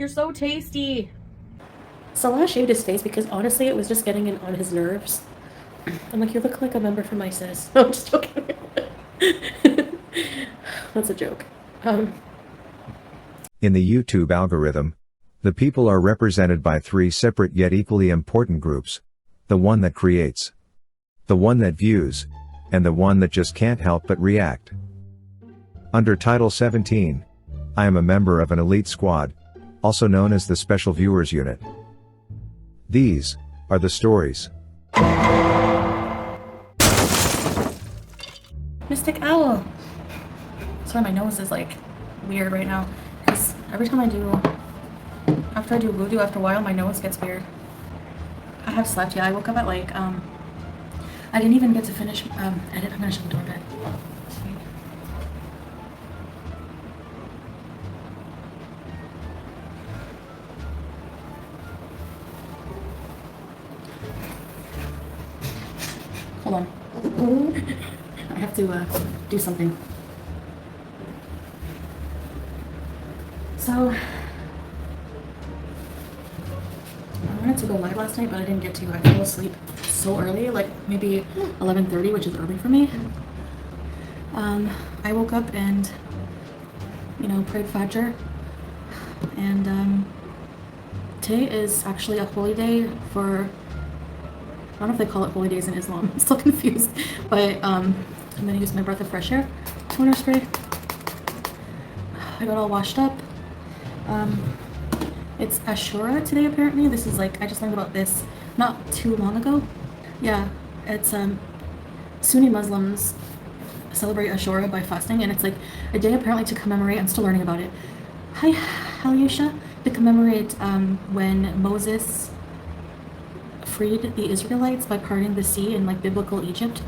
You're so tasty. Salah shaved his face because honestly it was just getting in on his nerves. I'm like, you look like a member from my sis. No, I'm just joking. That's a joke. In the YouTube algorithm, the people are represented by three separate yet equally important groups. The one that creates, the one that views, and the one that just can't help but react. Under Title 17, I am a member of an elite squad, also known as the Special Viewers Unit. These are the stories. Mystic Owl! Sorry, my nose is like weird right now. Because every time after I do voodoo, after a while, my nose gets weird. I have slept, yeah. I woke up at like, I didn't even get to finish, edit. I'm gonna shut the door back. Hold on. I have to do something. So, I wanted to go live last night, but I didn't get to. I fell asleep so early, like maybe 11:30, which is early for me. I woke up and, prayed Fajr. And today is actually a holy day for, I don't know if they call it holy days in Islam. I'm still confused. But I'm going to use my breath of fresh air toner spray. I got all washed up. It's Ashura today apparently. This is like, I just learned about this not too long ago. Yeah, it's Sunni Muslims celebrate Ashura by fasting, and it's like a day apparently to commemorate, I'm still learning about it. Hi, Halyusha. To commemorate when Moses freed the Israelites by parting the sea in like biblical Egypt.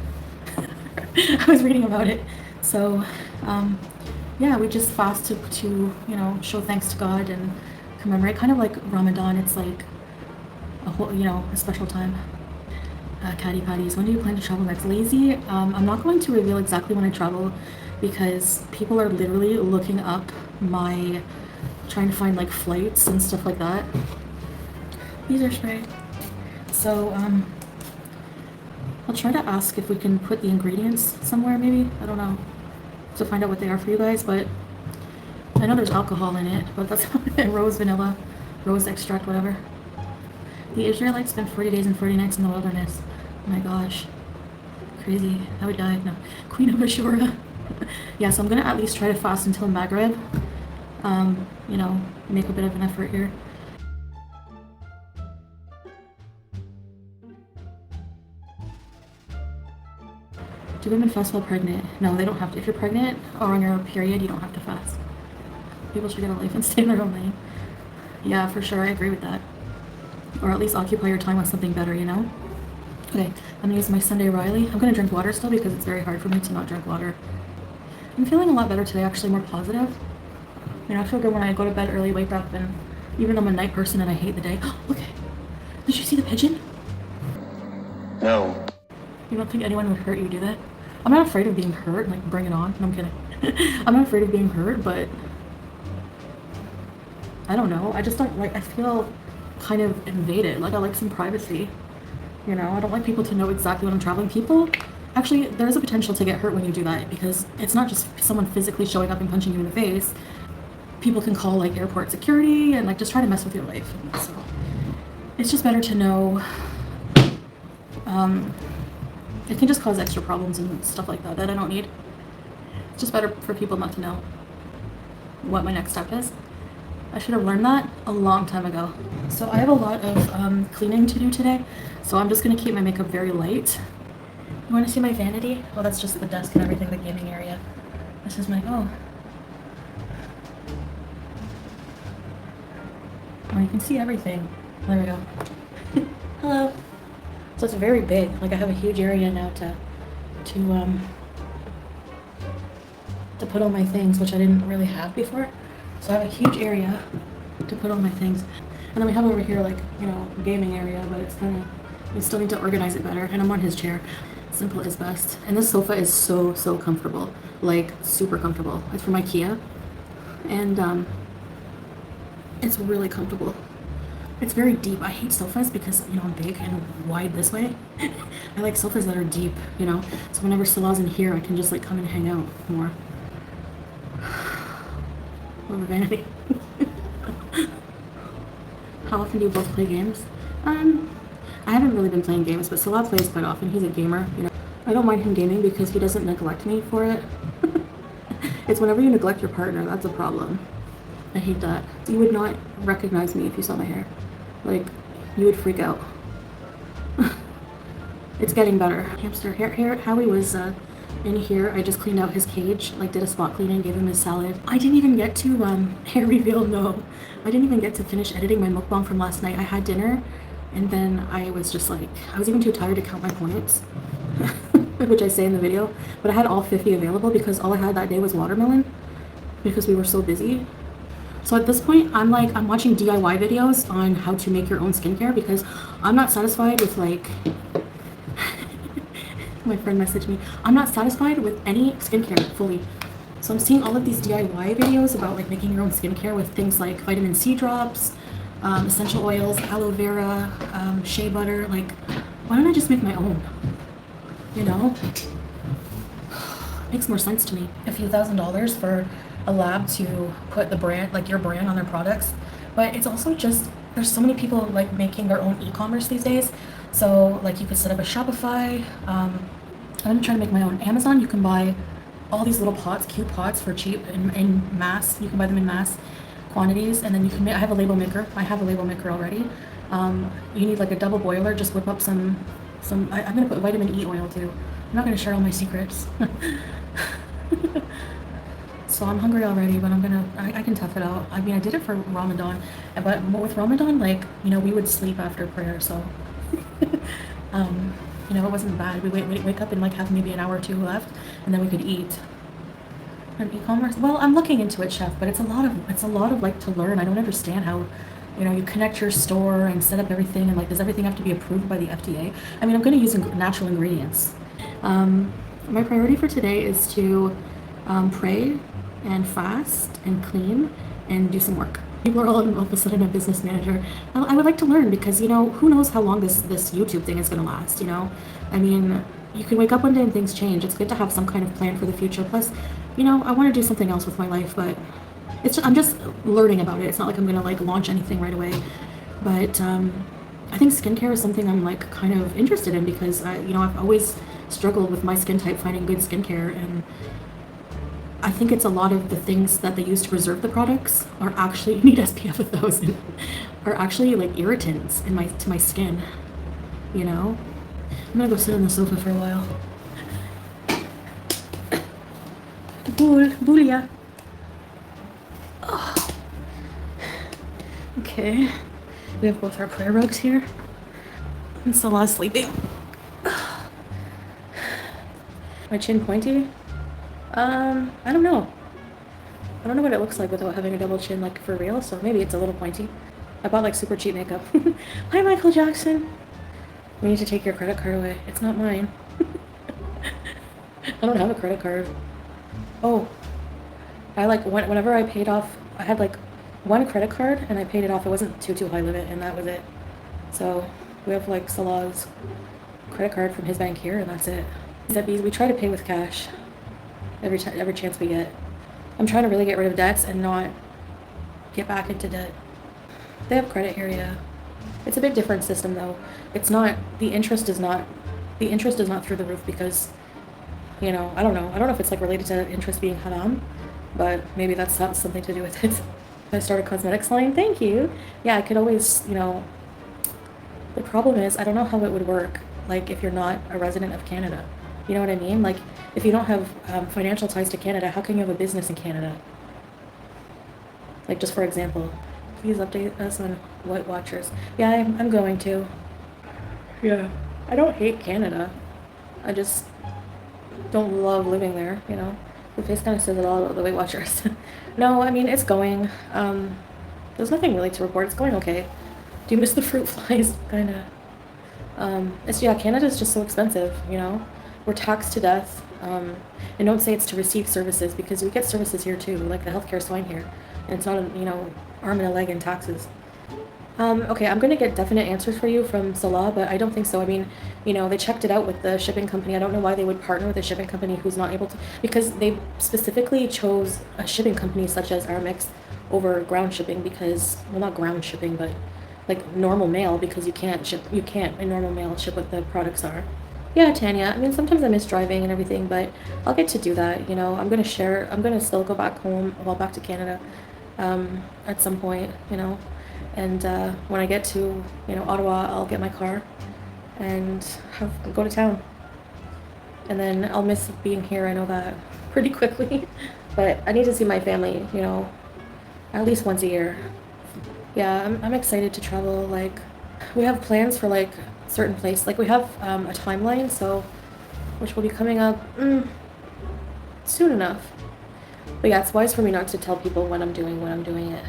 I was reading about it. So, yeah, we just fast to show thanks to God and commemorate, kind of like Ramadan. It's like a whole, a special time. Caddy patties, when do you plan to travel next? Lazy. I'm not going to reveal exactly when I travel because people are literally looking up trying to find like flights and stuff like that. These are spray. So, I'll try to ask if we can put the ingredients somewhere maybe. I don't know. To find out what they are for you guys, but I know there's alcohol in it, but that's rose vanilla, rose extract, whatever. The Israelites spent 40 days and 40 nights in the wilderness. Oh my gosh. Crazy. I would die. No. Queen of Ashura. Yeah, so I'm gonna at least try to fast until Maghrib. Make a bit of an effort here. Do women fast while pregnant? No, they don't have to. If you're pregnant or on your period, you don't have to fast. People should get a life and stay in their own lane. Yeah, for sure, I agree with that. Or at least occupy your time with something better, Okay, I'm gonna use my Sunday Riley. I'm gonna drink water still because it's very hard for me to not drink water. I'm feeling a lot better today, actually more positive. I feel good when I go to bed early, wake up, and even though I'm a night person and I hate the day. Okay, did you see the pigeon? No. You don't think anyone would hurt you, do they? I'm not afraid of being hurt, like bring it on. No, I'm kidding. I'm not afraid of being hurt, but I don't know. I just don't I feel kind of invaded. Like I like some privacy. I don't like people to know exactly when I'm traveling. People, actually, there's a potential to get hurt when you do that because it's not just someone physically showing up and punching you in the face. People can call like airport security and like just try to mess with your life. So it's just better to know. It can just cause extra problems and stuff like that I don't need. It's just better for people not to know what my next step is. I should have learned that a long time ago. So I have a lot of cleaning to do today, so I'm just going to keep my makeup very light. You want to see my vanity? Oh, that's just the desk and everything, the gaming area. This is my, oh, you can see everything. There we go. Hello. So it's very big. Like I have a huge area now to put all my things, which I didn't really have before. So I have a huge area to put all my things. And then we have over here like, gaming area, but it's kind of, we still need to organize it better. And I'm on his chair. Simple is best. And this sofa is so comfortable. Like super comfortable. It's from IKEA. And It's really comfortable. It's very deep. I hate sofas because, you know, I'm big and wide this way. I like sofas that are deep, you know? So whenever Salah's in here, I can just, like, come and hang out more. Over vanity. How often do you both play games? I haven't really been playing games, but Salah plays quite often. He's a gamer, you know. I don't mind him gaming because he doesn't neglect me for it. It's whenever you neglect your partner, that's a problem. I hate that. You would not recognize me if you saw my hair. Like, you would freak out. It's getting better. Hamster here. Howie was in here. I just cleaned out his cage, like did a spot cleaning, gave him his salad. I didn't even get to hair reveal. No, I didn't even get to finish editing my mukbang from last night. I had dinner, and then I was just like, I was even too tired to count my points, which I say in the video. But I had all 50 available because all I had that day was watermelon, because we were so busy. So at this point, I'm watching DIY videos on how to make your own skincare because I'm not satisfied with like. My friend messaged me. I'm not satisfied with any skincare fully. So I'm seeing all of these DIY videos about like making your own skincare with things like vitamin C drops, essential oils, aloe vera, shea butter. Like, why don't I just make my own? You know? Makes more sense to me. A few $1,000s for a lab to put the brand, like your brand on their products. But it's also just, there's so many people like making their own e-commerce these days. So like you could set up a Shopify. I'm trying to make my own. Amazon, you can buy all these little pots, cute pots for cheap in mass. You can buy them in mass quantities, and then you can make, I have a label maker. I have a label maker already. You need like a double boiler. Just whip up some. I'm gonna put vitamin E oil too. I'm not gonna share all my secrets. So I'm hungry already, but I can tough it out. I mean, I did it for Ramadan, but with Ramadan, like, you know, we would sleep after prayer, so, you know, it wasn't bad. We wake up and like have maybe an hour or two left, and then we could eat. And e-commerce, well, I'm looking into it, chef, but it's a lot of like to learn. I don't understand how, you know, you connect your store and set up everything, and like, does everything have to be approved by the FDA? I mean, I'm going to use natural ingredients. My priority for today is to pray and fast and clean and do some work. People are all of a sudden a business manager. I would like to learn because, you know, who knows how long this YouTube thing is going to last, you know? I mean, you can wake up one day and things change. It's good to have some kind of plan for the future. Plus, you know, I want to do something else with my life, but I'm just learning about it. It's not like I'm going to like launch anything right away. But I think skincare is something I'm like kind of interested in because you know, I've always struggled with my skin type finding good skincare, and I think it's a lot of the things that they use to preserve the products are actually, you need SPF 1000, are actually like irritants in my skin, you know? I'm gonna go sit on the sofa for a while. Boolia. Oh. Okay. We have both our prayer rugs here. And Salah's sleeping. My chin pointy? I don't know. I don't know what it looks like without having a double chin, like for real, so maybe it's a little pointy. I bought like super cheap makeup. Hi, Michael Jackson. We need to take your credit card away. It's not mine. I don't have a credit card. Oh. I like, whenever I paid off, I had like one credit card and I paid it off. It wasn't too high limit, and that was it. So we have like Salah's credit card from his bank here, and that's it. We try to pay with cash every chance we get. I'm trying to really get rid of debts and not get back into debt. They have credit here, yeah. It's a bit different system though. It's not, the interest is not through the roof because, you know, I don't know if it's like related to interest being haram, but maybe that's something to do with it. I started cosmetics line, thank you. Yeah, I could always, you know, the problem is I don't know how it would work, like if you're not a resident of Canada. You know what I mean? Like, if you don't have financial ties to Canada, how can you have a business in Canada? Like, just for example, please update us on White Watchers. Yeah, I'm going to. Yeah. I don't hate Canada. I just don't love living there, you know? The face kind of says it all about the Weight Watchers. No, I mean, it's going. There's nothing really to report. It's going okay. Do you miss the fruit flies? Kind of. Yeah, Canada's just so expensive, you know? We're taxed to death, and don't say it's to receive services because we get services here too, like the healthcare is fine here, and it's not, you know, arm and a leg in taxes. Okay, I'm gonna get definite answers for you from Salah, but I don't think so. I mean, you know, they checked it out with the shipping company. I don't know why they would partner with a shipping company who's not able to, because they specifically chose a shipping company such as Aramex over ground shipping because, well, not ground shipping, but like normal mail, because you can't in normal mail ship what the products are. Yeah, Tanya, I mean, sometimes I miss driving and everything, but I'll get to do that, you know. I'm gonna still go back home, well, back to Canada, at some point, you know. And when I get to, you know, Ottawa, I'll get my car and go to town. And then I'll miss being here, I know that, pretty quickly. But I need to see my family, you know, at least once a year. Yeah, I'm excited to travel. Like, we have plans for, like, certain place. Like, we have a timeline, so, which will be coming up soon enough. But yeah, it's wise for me not to tell people when I'm doing it.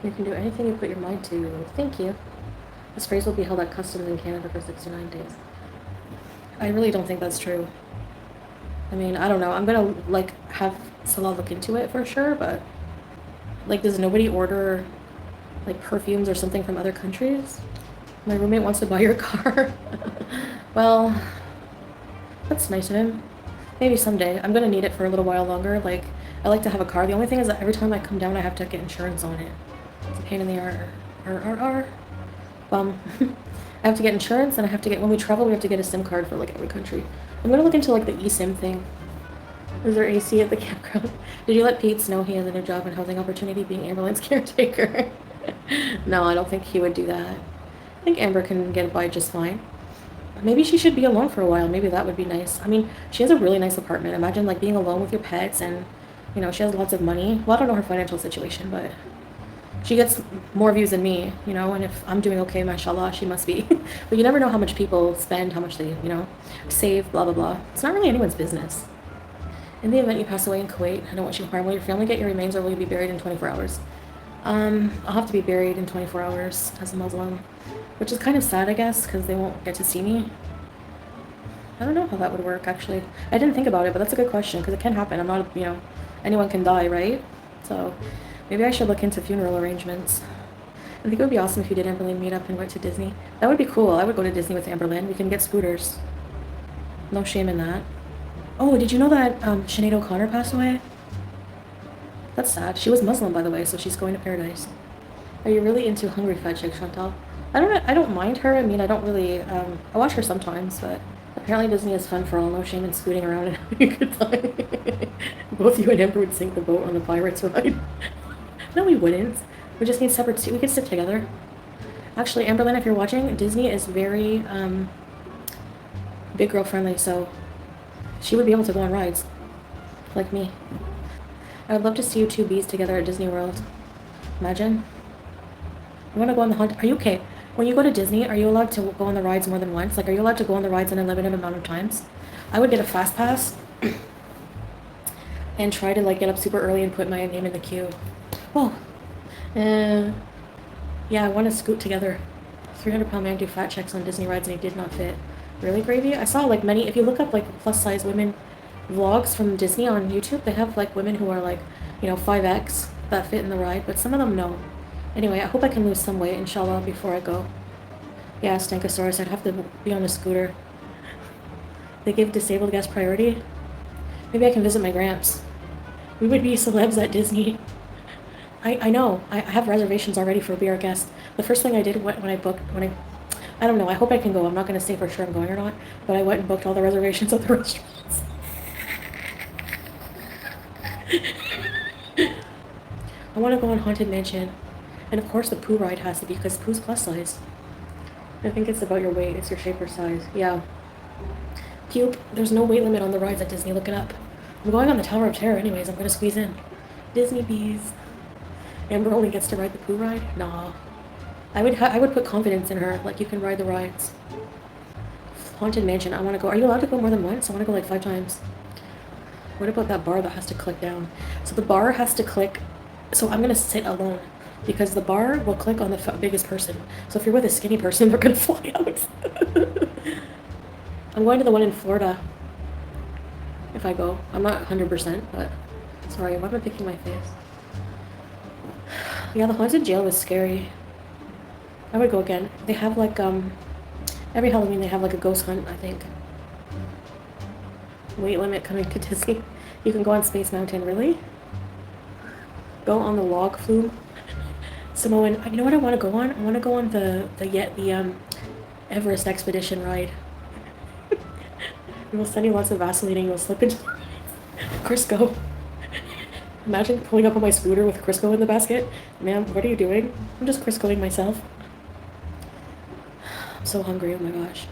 You can do anything you put your mind to. Thank you. This phrase will be held at customs in Canada for 69 days. I really don't think that's true. I mean, I don't know. I'm gonna, like, have Salah look into it for sure, but, like, does nobody order, like, perfumes or something from other countries? My roommate wants to buy your car. Well, that's nice of him. Maybe someday. I'm gonna need it for a little while longer. Like, I like to have a car. The only thing is that every time I come down, I have to get insurance on it. It's a pain in the R. I have to get insurance, and I have to get, when we travel, we have to get a SIM card for, like, every country. I'm gonna look into, like, the eSIM thing. Is there AC at the campground? Did you let Pete know he has a new job and housing opportunity being Amberlynn's caretaker? No, I don't think he would do that. I think Amber can get by just fine. Maybe she should be alone for a while. Maybe that would be nice. I mean, she has a really nice apartment. Imagine, like, being alone with your pets, and, you know, she has lots of money. Well, I don't know her financial situation, but she gets more views than me, you know, and if I'm doing okay, mashallah, she must be. But you never know how much people spend, how much they, you know, save, blah, blah, blah. It's not really anyone's business. In the event you pass away in Kuwait, I don't want you to harm. Will your family get your remains, or will you be buried in 24 hours? I'll have to be buried in 24 hours as a Muslim, which is kind of sad, I guess, because they won't get to see me. I don't know how that would work, actually. I didn't think about it, but that's a good question, because it can happen. I'm not, you know, anyone can die, right? So maybe I should look into funeral arrangements. I think it would be awesome if you did Amberlynn meet up and went to Disney. That would be cool. I would go to Disney with Amberlynn. We can get scooters. No shame in that. Oh, did you know that Sinead O'Connor passed away? That's sad. She was Muslim, by the way, so she's going to paradise. Are you really into Hungry Fudge, like Chantal? I don't mind her. I mean, I don't really, I watch her sometimes, but apparently Disney is fun for all. No shame in scooting around and having a good time. Both you and Amber would sink the boat on the Pirates ride. No, we wouldn't. We just need separate seats. We could sit together. Actually, Amberlynn, if you're watching, Disney is very, big girl friendly, so she would be able to go on rides. Like me. I would love to see you two bees together at Disney World. Imagine. You want to go on the hunt? Are you okay? When you go to Disney, are you allowed to go on the rides more than once? Like, are you allowed to go on the rides an unlimited amount of times? I would get a fast pass and try to, like, get up super early and put my name in the queue. Oh. Yeah, I want to scoot together. 300-pound man do fat checks on Disney rides and he did not fit. Really, Gravy? I saw, like, many, if you look up, like, plus-size women vlogs from Disney on YouTube, they have, like, women who are, like, you know, 5X that fit in the ride, but some of them no. Anyway, I hope I can lose some weight, inshallah, before I go. Yeah, Stankosaurus, I'd have to be on a scooter. They give disabled guests priority? Maybe I can visit my gramps. We would be celebs at Disney. I know. I have reservations already for Be Our Guest. The first thing I did when I don't know, I hope I can go. I'm not going to say for sure I'm going or not, but I went and booked all the reservations at the restaurants. I want to go on Haunted Mansion. And of course the Pooh ride has to be, because Pooh's plus size. I think it's about your weight. It's your shape or size. Yeah. Puke. There's no weight limit on the rides at Disney. Look it up. I'm going on the Tower of Terror anyways. I'm going to squeeze in. Disney bees. Amber only gets to ride the Pooh ride? Nah. I would put confidence in her. Like, you can ride the rides. Haunted Mansion. I want to go. Are you allowed to go more than once? I want to go like 5 times. What about that bar that has to click down? So the bar has to click. So I'm going to sit alone, because the bar will click on the biggest person. So if you're with a skinny person, they're going to fly out. I'm going to the one in Florida. If I go. I'm not 100%, but... Sorry, why am I picking my face? Yeah, the haunted jail was scary. I would go again. They have like, every Halloween they have like a ghost hunt, I think. Weight limit coming to Disney. You can go on Space Mountain, really? Go on the log flume. Samoan, you know what I want to go on? I want to go on the Everest expedition ride. We'll send you lots of Vaseline and you'll slip into Crisco. Imagine pulling up on my scooter with Crisco in the basket. Ma'am, what are you doing? I'm just Criscoing myself. I'm so hungry, oh my gosh.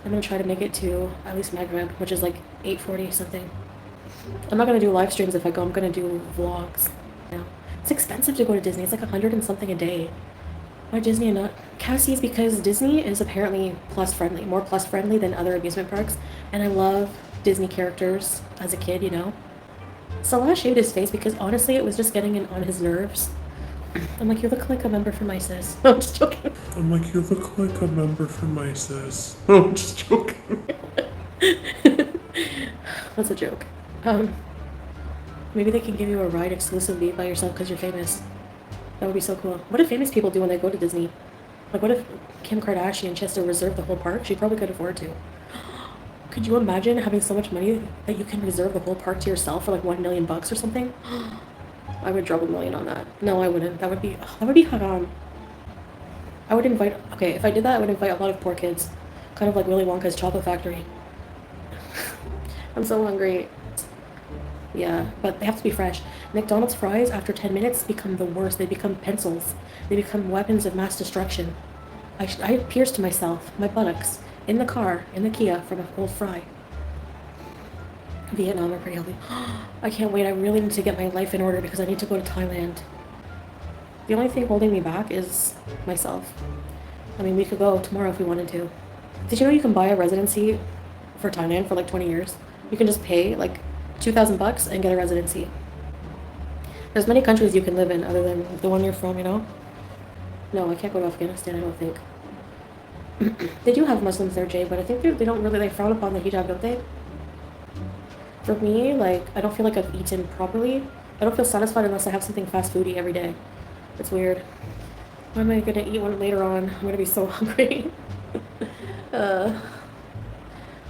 I'm gonna try to make it to at least Maghreb, which is like 8:40 something. I'm not gonna do live streams if I go, I'm gonna do vlogs. Now, it's expensive to go to Disney. It's like 100 and something a day. Why Disney and not Cassie's? Because Disney is apparently plus friendly, more plus friendly than other amusement parks. And I love Disney characters as a kid, you know. Salah shaved his face because honestly it was just getting on his nerves. I'm like, you look like a member for my sis. No, I'm just joking. I'm like, you look like a member for my sis. No, I'm just joking. That's a joke. Maybe they can give you a ride exclusively by yourself because you're famous. That would be so cool. What do famous people do when they go to Disney? Like, what if Kim Kardashian, she has to reserve the whole park? She probably could afford to. Could you imagine having so much money that you can reserve the whole park to yourself for like $1 million or something? I would drop $1 million on that. No, I wouldn't. That would be haram. I would invite, okay, if I did that, I would invite a lot of poor kids. Kind of like Willy Wonka's chocolate factory. I'm so hungry. Yeah, but they have to be fresh. McDonald's fries, after 10 minutes, become the worst. They become pencils. They become weapons of mass destruction. I pierced myself, my buttocks, in the car, in the Kia, from an old fry. Vietnam are pretty healthy. I can't wait. I really need to get my life in order because I need to go to Thailand. The only thing holding me back is myself. I mean, we could go tomorrow if we wanted to. Did you know you can buy a residency for Thailand for like 20 years? You can just pay like 2,000 bucks and get a residency. There's many countries you can live in other than the one you're from, you know? No, I can't go to Afghanistan, I don't think. They do have Muslims there, Jay, but I think they don't really, they frown upon the hijab, don't they? For me, like, I don't feel like I've eaten properly. I don't feel satisfied unless I have something fast foody every day. It's weird. When am I gonna eat one later on? I'm gonna be so hungry. I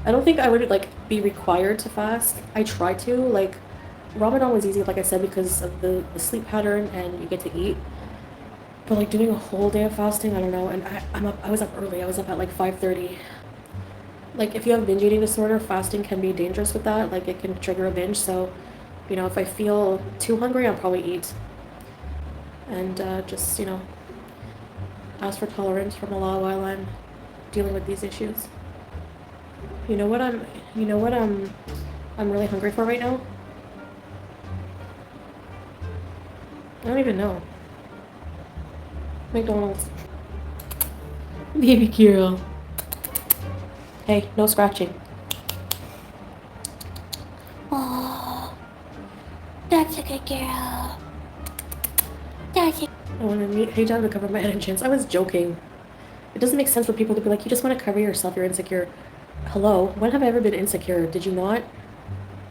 don't think I would, like, be required to fast. I try to, like, Ramadan was easy, like I said, because of the sleep pattern and you get to eat. But, like, doing a whole day of fasting, I don't know. And I was up early. I was up at, like, 5:30. Like, if you have binge eating disorder, fasting can be dangerous with that. Like, it can trigger a binge. So, you know, if I feel too hungry, I'll probably eat. And just, you know, ask for tolerance from Allah while I'm dealing with these issues. You know what I'm really hungry for right now? I don't even know. McDonald's. Baby girl. Hey, no scratching. Oh, that's a good girl. That's a... I want to meet hijab to cover my head and chins. I was joking. It doesn't make sense for people to be like, you just want to cover yourself, you're insecure. Hello? When have I ever been insecure? Did you not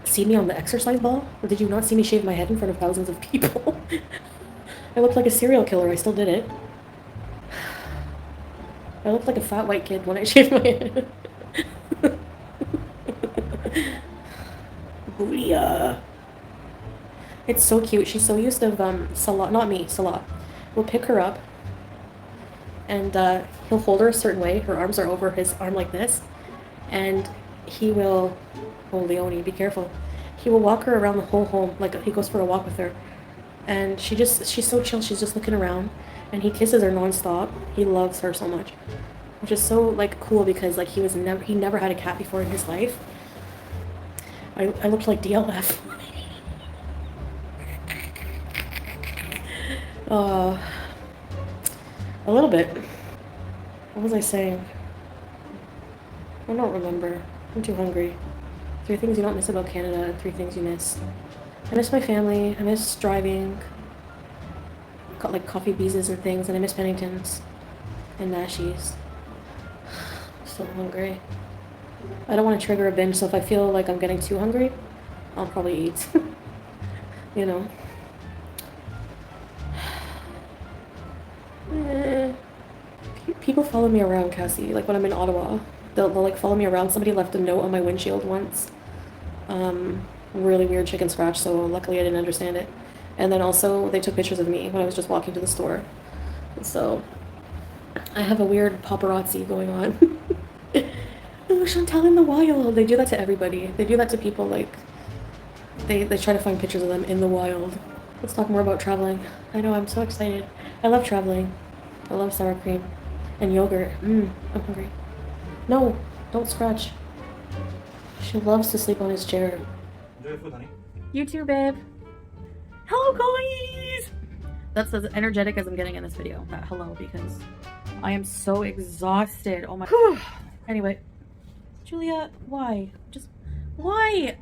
see me on the exercise ball? Or did you not see me shave my head in front of thousands of people? I looked like a serial killer. I still did it. I looked like a fat white kid when I shaved my head. Booyah. It's so cute. She's so used to Salah, not me, Salah. We'll pick her up and he'll hold her a certain way. Her arms are over his arm like this. And he will, oh Leonie, be careful. He will walk her around the whole home, like he goes for a walk with her. And she's so chill, she's just looking around. And he kisses her nonstop. He loves her so much. Which is so, like, cool because, like, he never had a cat before in his life. I looked like DLF. A little bit. What was I saying? I don't remember. I'm too hungry. 3 things you don't miss about Canada and 3 things you miss. I miss my family. I miss driving. Got like coffee beezes and things, and I miss Penningtons and Nashies. I'm so hungry. I don't want to trigger a binge, so if I feel like I'm getting too hungry, I'll probably eat. You know. People follow me around, Cassie. Like when I'm in Ottawa, they'll like follow me around. Somebody left a note on my windshield once. Really weird chicken scratch, so luckily I didn't understand it. And then also they took pictures of me when I was just walking to the store. So I have a weird paparazzi going on. Oh, Chantal in the wild. They do that to everybody. They do that to people, like they try to find pictures of them in the wild. Let's talk more about traveling. I know, I'm so excited. I love traveling. I love sour cream and yogurt. I'm hungry. No, don't scratch. She loves to sleep on his chair. Enjoy food, honey. You too, babe. Hello, guys! That's as energetic as I'm getting in this video. That hello, because I am so exhausted. Oh my. Whew. Anyway, Julia, why? Just why?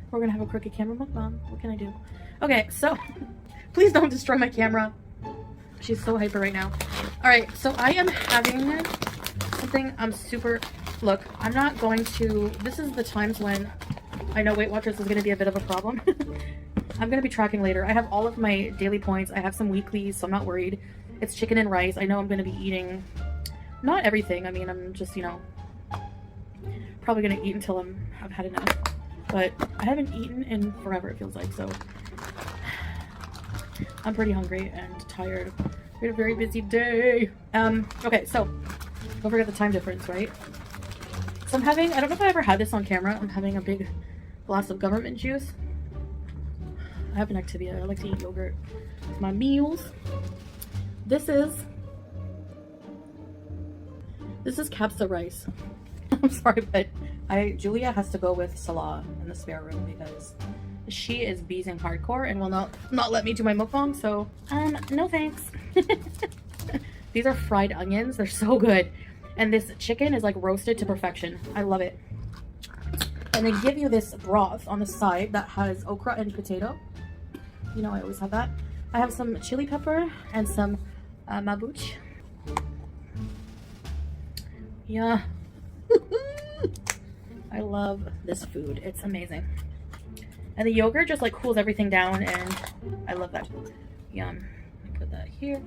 We're gonna have a crooked camera mukbang. What can I do? Okay, so please don't destroy my camera. She's so hyper right now. All right, so I am having something I'm super. Look, I'm not going to. This is the times when I know Weight Watchers is going to be a bit of a problem. I'm going to be tracking later. I have all of my daily points. I have some weeklies, so I'm not worried. It's chicken and rice. I know I'm going to be eating not everything. I mean, I'm just, you know, probably going to eat until I've had enough. But I haven't eaten in forever, it feels like, so I'm pretty hungry and tired. We had a very busy day. Okay, so don't forget the time difference, right? So I'm having, I don't know if I ever had this on camera, I'm having a big glass of government juice. I have an Activia. I like to eat yogurt with my meals. This is capsa rice. I'm sorry, but Julia has to go with Salah in the spare room because she is beezing hardcore and will not let me do my mukbang, so no thanks. These are fried onions. They're so good. And this chicken is like roasted to perfection. I love it. And they give you this broth on the side that has okra and potato. You know, I always have that. I have some chili pepper and some mabuch. Yeah. I love this food. It's amazing. And the yogurt just like cools everything down, and I love that. Yum. Let me put that here. Do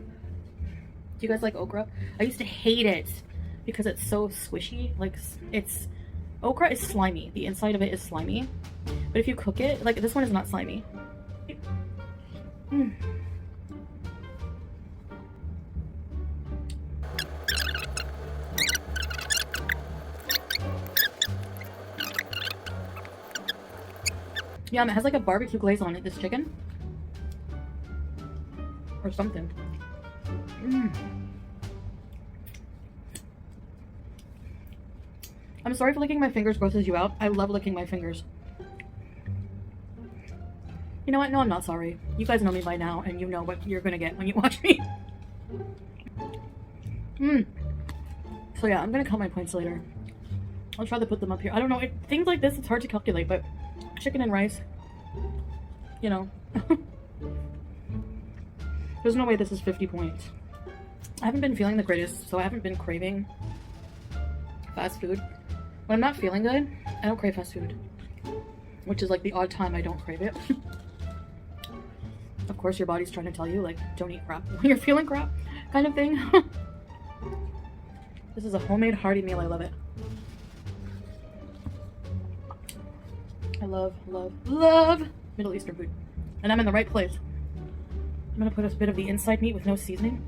you guys like okra? I used to hate it because it's so squishy. Like, okra is slimy. The inside of it is slimy. But if you cook it, like this one is not slimy. Yeah, it has like a barbecue glaze on it, this chicken. Or something. I'm sorry if licking my fingers grosses you out. I love licking my fingers. You know what? No, I'm not sorry. You guys know me by now, and you know what you're gonna get when you watch me. So yeah, I'm gonna count my points later. I'll try to put them up here. I don't know. Things like this, it's hard to calculate, but chicken and rice, you know. There's no way this is 50 points. I haven't been feeling the greatest, so I haven't been craving fast food. When I'm not feeling good, I don't crave fast food, which is like the odd time I don't crave it. Of course, your body's trying to tell you, like, don't eat crap when you're feeling crap, kind of thing. This is a homemade hearty meal. I love it. I love Middle Eastern food. And I'm in the right place. I'm gonna put a bit of the inside meat with no seasoning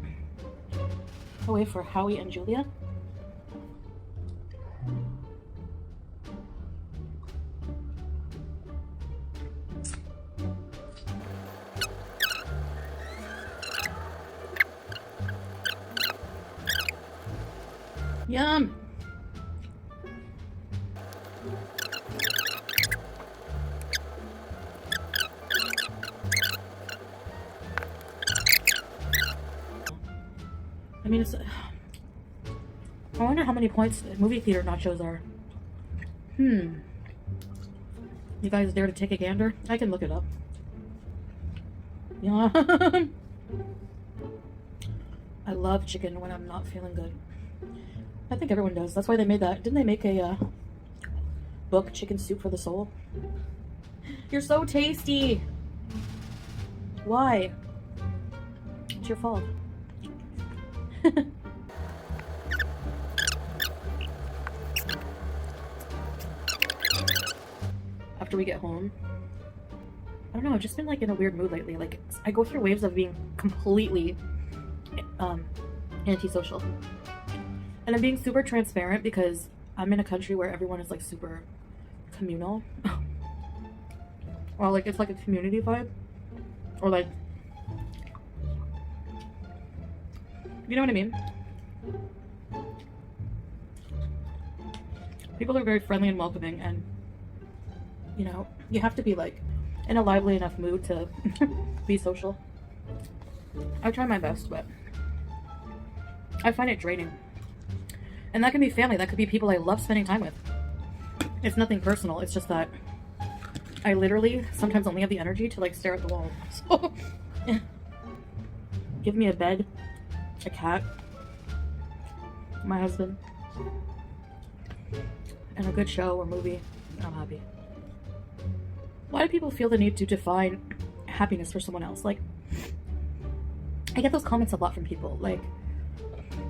away for Howie and Julia. Yum! I mean, I wonder how many points movie theater nachos are. You guys dare to take a gander? I can look it up. Yeah. I love chicken when I'm not feeling good. I think everyone does. That's why they made that. Didn't they make a book, Chicken Soup for the Soul? You're so tasty. Why? your fault. After we get home, I don't know, I've just been like in a weird mood lately. Like, I go through waves of being completely antisocial. And I'm being super transparent because I'm in a country where everyone is like super communal. Or like it's like a community vibe. Or like, you know what I mean? People are very friendly and welcoming, and you know, you have to be like in a lively enough mood to be social. I try my best, but I find it draining. And that can be family, that could be people I love spending time with. It's nothing personal, it's just that I literally sometimes only have the energy to like stare at the wall. So, give me a bed, a cat, my husband, and a good show or movie, and I'm happy. Why do people feel the need to define happiness for someone else? Like, I get those comments a lot from people, like,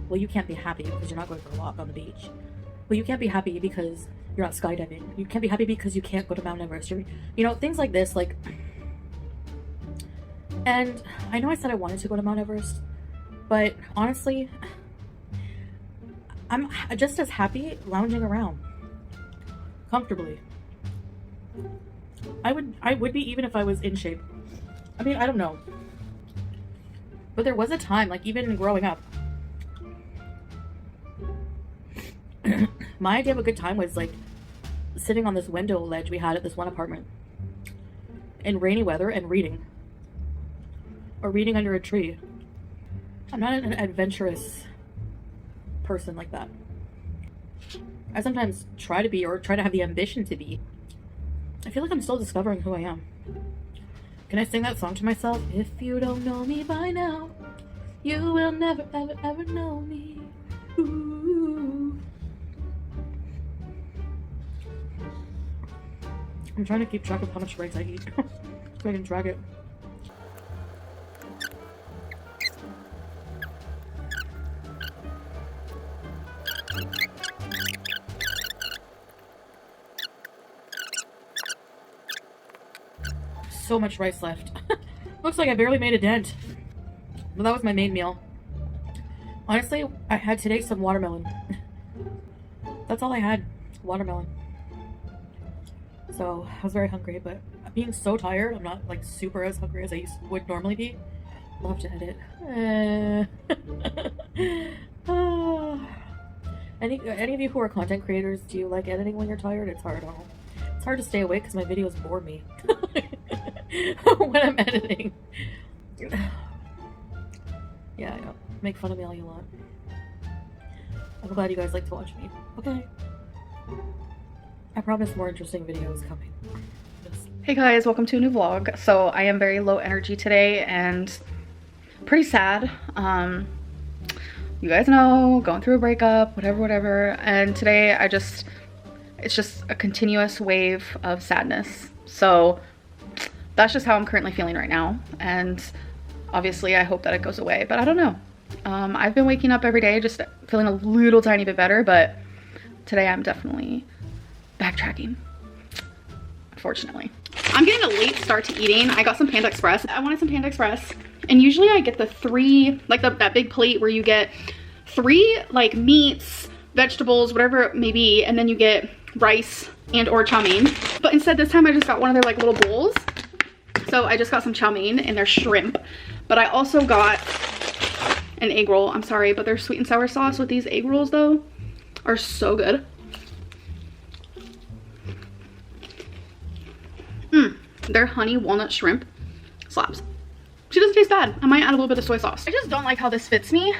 well, you can't be happy because you're not going for a walk on the beach. Well, you can't be happy because you're not skydiving. You can't be happy because you can't go to Mount Everest. You know, things like this, like, and I know I said I wanted to go to Mount Everest, but honestly, I'm just as happy lounging around comfortably. I would be even if I was in shape. I mean, I don't know. But there was a time, like even growing up, my idea of a good time was like sitting on this window ledge we had at this one apartment in rainy weather and reading. Or reading under a tree. I'm not an adventurous person like that. I sometimes try to be, or try to have the ambition to be. I feel like I'm still discovering who I am. Can I sing that song to myself? If you don't know me by now, you will never ever ever know me. Ooh. I'm trying to keep track of how much rice I eat so I can track it. So much rice left. Looks like I barely made a dent. But that was my main meal. Honestly, I had today some watermelon. That's all I had. Watermelon. So I was very hungry, but being so tired, I'm not like super as hungry as I would normally be. I'll have to edit. Any of you who are content creators, do you like editing when you're tired? It's hard. It's hard to stay awake because my videos bore me when I'm editing. Yeah, I know. Make fun of me all you want. I'm glad you guys like to watch me. Okay. I promise more interesting videos coming. Hey guys, welcome to a new vlog. So I am very low energy today and pretty sad. You guys know, going through a breakup, whatever. And today it's just a continuous wave of sadness. So that's just how I'm currently feeling right now. And obviously I hope that it goes away, but I don't know. I've been waking up every day just feeling a little tiny bit better, but today I'm definitely backtracking, unfortunately. I'm getting a late start to eating. I got some Panda Express. I wanted some Panda Express, and usually I get the three, like that big plate where you get 3 like meats, vegetables, whatever it may be, and then you get rice and or chow mein. But instead this time I just got one of their like little bowls. So I just got some chow mein and their shrimp, but I also got an egg roll. I'm sorry, but their sweet and sour sauce with these egg rolls though are so good. Their honey walnut shrimp slaps. She doesn't taste bad. I might add a little bit of soy sauce. I just don't like how this fits me.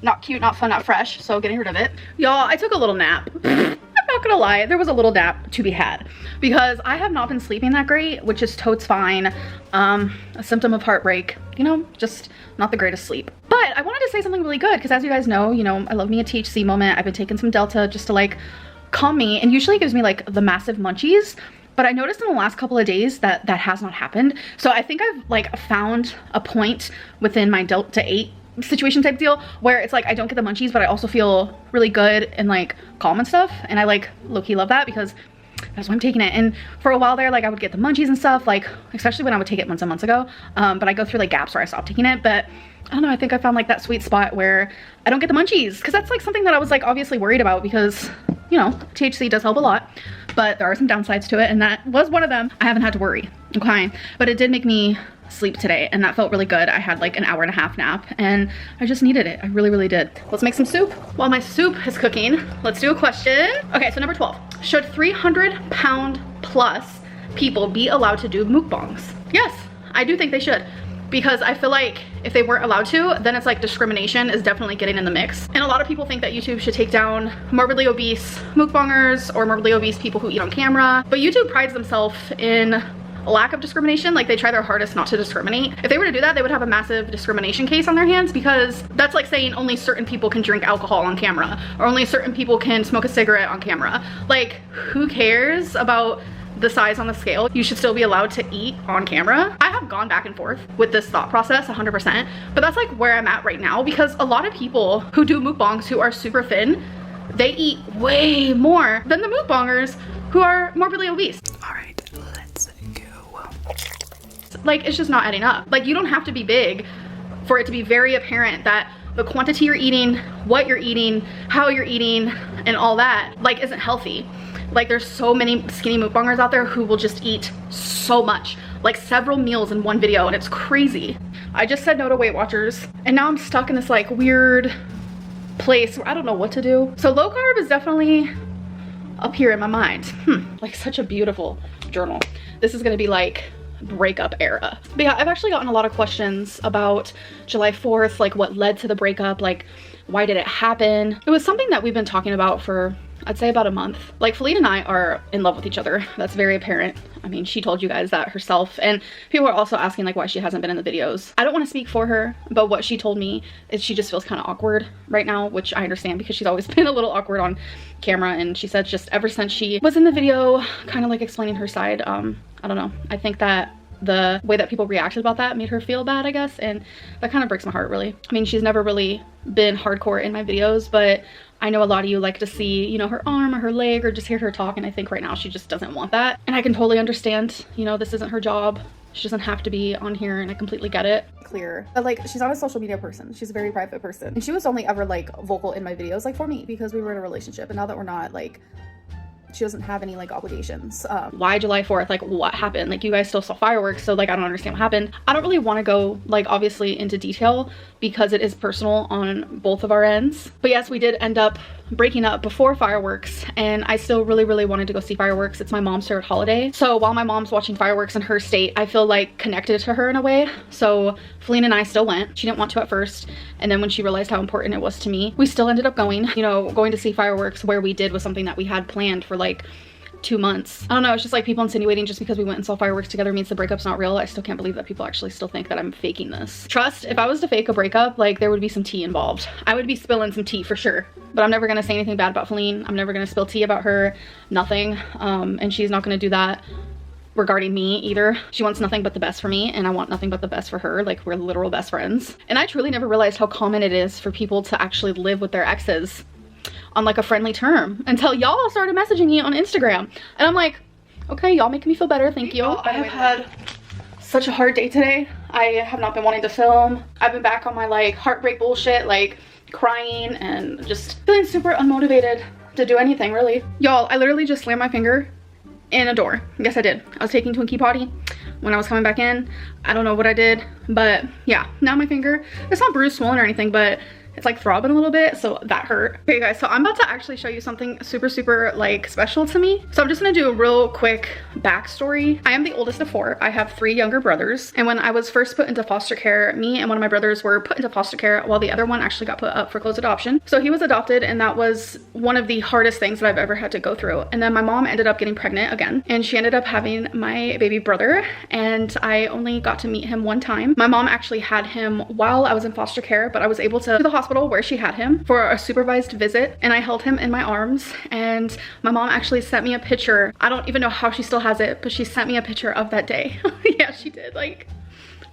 Not cute, not fun, not fresh, so getting rid of it. Y'all, I took a little nap. I'm not gonna lie, there was a little nap to be had because I have not been sleeping that great, which is totes fine. A symptom of heartbreak, you know, just not the greatest sleep. But I wanted to say something really good because as you guys know, I love me a THC moment. I've been taking some Delta just to like calm me, and usually it gives me like the massive munchies, but I noticed in the last couple of days that that has not happened. So I think I've like found a point within my Delta 8 situation type deal where it's like I don't get the munchies, but I also feel really good and like calm and stuff, and I like low-key love that because that's why I'm taking it. And for a while there, like I would get the munchies and stuff, like especially when I would take it months and months ago, but I go through like gaps where I stopped taking it. But I don't know, I think I found like that sweet spot where I don't get the munchies, because that's like something that I was like obviously worried about, because you know, THC does help a lot, but there are some downsides to it, and that was one of them. I haven't had to worry, okay? But it did make me sleep today, and that felt really good. I had like an hour and a half nap, and I just needed it. I really, really did. Let's make some soup. While my soup is cooking, let's do a question. Okay, so number 12. Should 300-pound plus people be allowed to do mukbangs? Yes, I do think they should. Because I feel like if they weren't allowed to, then it's like discrimination is definitely getting in the mix. And a lot of people think that YouTube should take down morbidly obese mukbangers or morbidly obese people who eat on camera. But YouTube prides themselves in a lack of discrimination. Like they try their hardest not to discriminate. If they were to do that, they would have a massive discrimination case on their hands, because that's like saying only certain people can drink alcohol on camera, or only certain people can smoke a cigarette on camera. Like, who cares about the size on the scale? You should still be allowed to eat on camera. I have gone back and forth with this thought process 100%, but that's like where I'm at right now, because a lot of people who do mukbangs who are super thin, they eat way more than the mukbangers who are morbidly obese. All right, let's go. Like, it's just not adding up. Like, you don't have to be big for it to be very apparent that the quantity you're eating, what you're eating, how you're eating, and all that, like, isn't healthy. Like, there's so many skinny mukbangers out there who will just eat so much, like several meals in one video, and it's crazy. I just said no to Weight Watchers, and now I'm stuck in this like weird place where I don't know what to do. So low carb is definitely up here in my mind. Like such a beautiful journal. This is gonna be like breakup era. But yeah, I've actually gotten a lot of questions about July 4th, like what led to the breakup, like why did it happen? It was something that we've been talking about for, I'd say, about a month. Like, Feline and I are in love with each other. That's very apparent. I mean, she told you guys that herself, and people are also asking like why she hasn't been in the videos. I don't want to speak for her, but what she told me is she just feels kind of awkward right now, which I understand because she's always been a little awkward on camera, and she said just ever since she was in the video kind of like explaining her side, I don't know, I think that the way that people reacted about that made her feel bad, I guess, and that kind of breaks my heart, really. I mean, she's never really been hardcore in my videos, but I know a lot of you like to see, you know, her arm or her leg or just hear her talk, and I think right now she just doesn't want that. And I can totally understand, you know, this isn't her job. She doesn't have to be on here, and I completely get it. Clear. But like, she's not a social media person. She's a very private person. And she was only ever like vocal in my videos, like for me, because we were in a relationship, and now that we're not, like, she doesn't have any like obligations. Why July 4th? Like, what happened? Like, you guys still saw fireworks, so like I don't understand what happened. I don't really want to go like obviously into detail because it is personal on both of our ends. But yes, we did end up breaking up before fireworks, and I still really wanted to go see fireworks. It's my mom's favorite holiday. So while my mom's watching fireworks in her state, I feel like connected to her in a way. So Feline and I still went. She didn't want to at first, and then when she realized how important it was to me, we still ended up going. You know, going to see fireworks where we did was something that we had planned for like 2 months. I don't know, it's just like people insinuating just because we went and saw fireworks together means the breakup's not real. I still can't believe that people actually still think that I'm faking this. Trust, if I was to fake a breakup, like there would be some tea involved. I would be spilling some tea for sure. But I'm never gonna say anything bad about Feline. I'm never gonna spill tea about her, nothing. And she's not gonna do that regarding me either. She wants nothing but the best for me, and I want nothing but the best for her. Like, we're literal best friends. And I truly never realized how common it is for people to actually live with their exes on like a friendly term until y'all started messaging me on Instagram, and I'm like, okay, y'all making me feel better, thank you. I have had such a hard day today. I have not been wanting to film. I've been back on my like heartbreak bullshit, like crying and just feeling super unmotivated to do anything really. Y'all, I literally just slammed my finger in a door. Yes, I did. I was taking Twinkie potty when I was coming back in. I don't know what I did, but yeah, now my finger, it's not bruised, swollen or anything, but it's like throbbing a little bit, so that hurt. Okay guys, so I'm about to actually show you something super like special to me. So I'm just gonna do a real quick backstory. I am the oldest of 4. I have 3 younger brothers, and when I was first put into foster care, me and one of my brothers were put into foster care while the other one actually got put up for closed adoption. So he was adopted, and that was one of the hardest things that I've ever had to go through. And then my mom ended up getting pregnant again, and she ended up having my baby brother, and I only got to meet him one time. My mom actually had him while I was in foster care, but I was able to do the hospital where she had him for a supervised visit, and I held him in my arms, and my mom actually sent me a picture. I don't even know how she still has it, but she sent me a picture of that day. Yeah, she did. Like,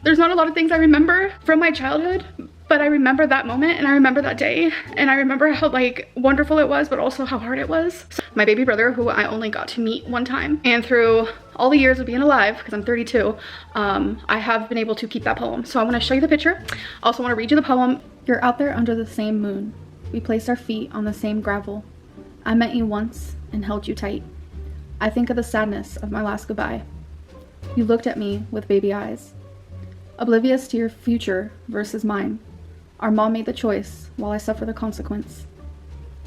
there's not a lot of things I remember from my childhood, but I remember that moment and I remember that day, and I remember how like wonderful it was, but also how hard it was. So my baby brother, who I only got to meet one time, and through all the years of being alive, because I'm 32, I have been able to keep that poem. So I want to show you the picture. I also want to read you the poem. You're out there under the same moon. We placed our feet on the same gravel. I met you once and held you tight. I think of the sadness of my last goodbye. You looked at me with baby eyes, oblivious to your future versus mine. Our mom made the choice while I suffer the consequence.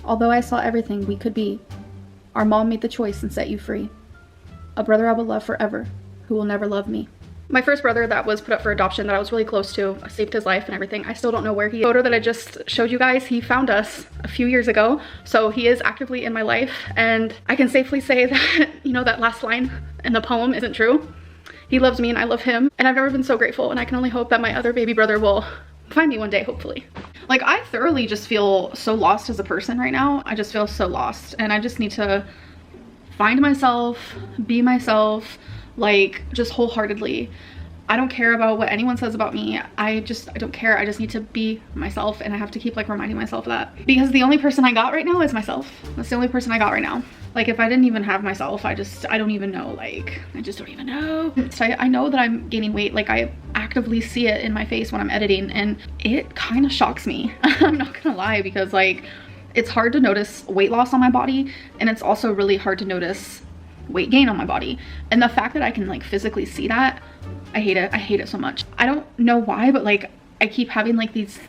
Although I saw everything we could be, our mom made the choice and set you free. A brother I will love forever, who will never love me. My first brother that was put up for adoption that I was really close to, I saved his life and everything. I still don't know where he is. The photo that I just showed you guys, he found us a few years ago. So he is actively in my life, and I can safely say that, you know, that last line in the poem isn't true. He loves me and I love him, and I've never been so grateful, and I can only hope that my other baby brother will find me one day, hopefully. Like, I thoroughly just feel so lost as a person right now. I just feel so lost, and I just need to find myself, be myself, like, just wholeheartedly. I don't care about what anyone says about me. I don't care. I just need to be myself, and I have to keep like reminding myself of that, because the only person I got right now is myself. That's the only person I got right now. Like, if I didn't even have myself, I don't even know. Like, I just don't even know. So I know that I'm gaining weight. Like, I actively see it in my face when I'm editing, and it kind of shocks me. I'm not gonna lie, because like, it's hard to notice weight loss on my body, and it's also really hard to notice weight gain on my body. And the fact that I can like physically see that, I hate it. I hate it so much. I don't know why, but like, I keep having like these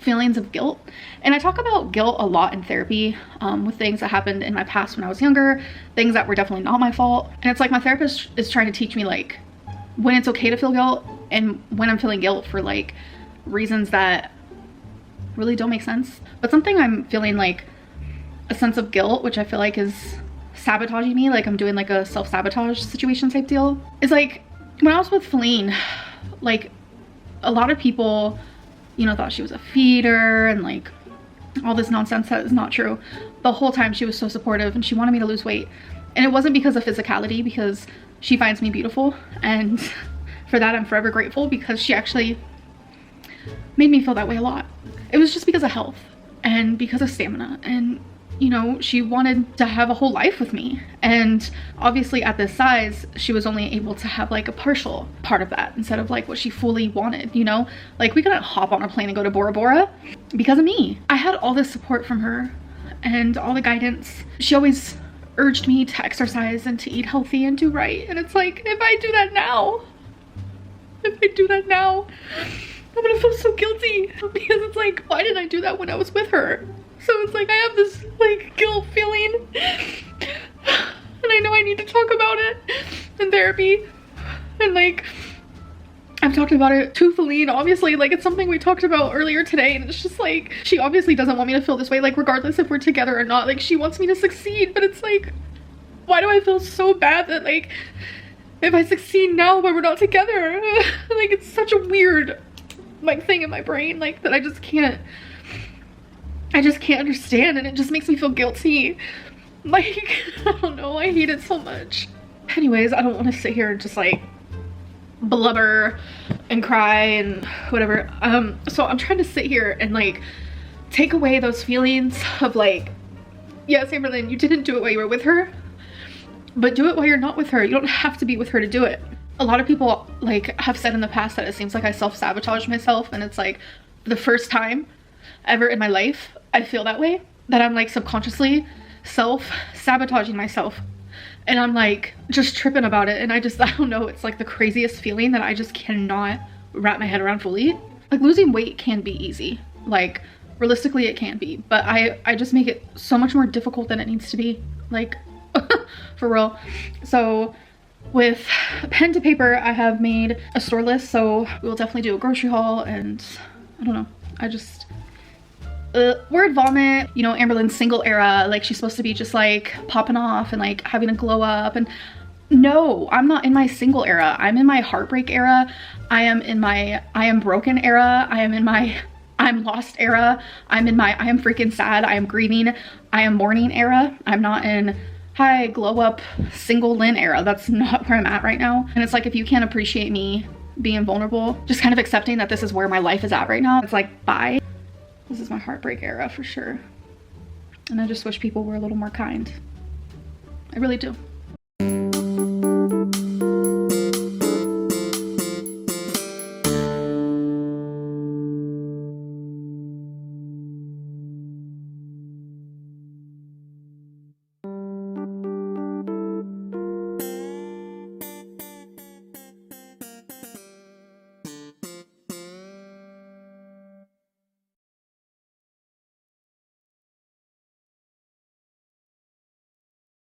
feelings of guilt, and I talk about guilt a lot in therapy, with things that happened in my past when I was younger, things that were definitely not my fault. And it's like my therapist is trying to teach me like when it's okay to feel guilt and when I'm feeling guilt for like reasons that really don't make sense. But something I'm feeling like a sense of guilt, which I feel like is sabotaging me, like I'm doing like a self-sabotage situation type deal, is like when I was with Feline, like a lot of people, you know, thought she was a feeder and like all this nonsense that is not true. The whole time she was so supportive and she wanted me to lose weight. And it wasn't because of physicality, because she finds me beautiful, and for that I'm forever grateful, because she actually made me feel that way a lot. It was just because of health and because of stamina, and you know, she wanted to have a whole life with me. And obviously at this size, she was only able to have like a partial part of that instead of like what she fully wanted, you know? Like, we couldn't hop on a plane and go to Bora Bora because of me. I had all this support from her and all the guidance. She always urged me to exercise and to eat healthy and do right. And it's like, if I do that now, I'm gonna feel so guilty, because it's like, why didn't I do that when I was with her? So it's like I have this like guilt feeling, and I know I need to talk about it in therapy, and like I've talked about it to Feline, obviously, like it's something we talked about earlier today, and it's just like, she obviously doesn't want me to feel this way, like regardless if we're together or not. Like, she wants me to succeed, but it's like, why do I feel so bad that like if I succeed now but we're not together? Like, it's such a weird like thing in my brain, like that I just can't understand, and it just makes me feel guilty. Like, I don't know, I hate it so much. Anyways, I don't want to sit here and just like blubber and cry and whatever. So I'm trying to sit here and like take away those feelings of like, yes, Amberlynn, you didn't do it while you were with her, but do it while you're not with her. You don't have to be with her to do it. A lot of people like have said in the past that it seems like I self-sabotage myself, and it's like the first time ever in my life I feel that way, that I'm like subconsciously self-sabotaging myself, and I'm like just tripping about it, and I don't know, it's like the craziest feeling that I just cannot wrap my head around fully. Like, losing weight can be easy, like realistically it can be, but I just make it so much more difficult than it needs to be, like for real. So with pen to paper, I have made a store list, so we'll definitely do a grocery haul, and I don't know, I just word vomit, you know, Amberlynn's single era, like she's supposed to be just like popping off and like having a glow up, and no, I'm not in my single era. I'm in my heartbreak era. I am in my I am broken era. I am in my I'm lost era. I'm in my I am freaking sad, I am grieving, I am mourning era. I'm not in hi glow up single Lynn era. That's not where I'm at right now. And it's like, if you can't appreciate me being vulnerable, just kind of accepting that this is where my life is at right now, it's like, bye. This is my heartbreak era for sure. And I just wish people were a little more kind. I really do.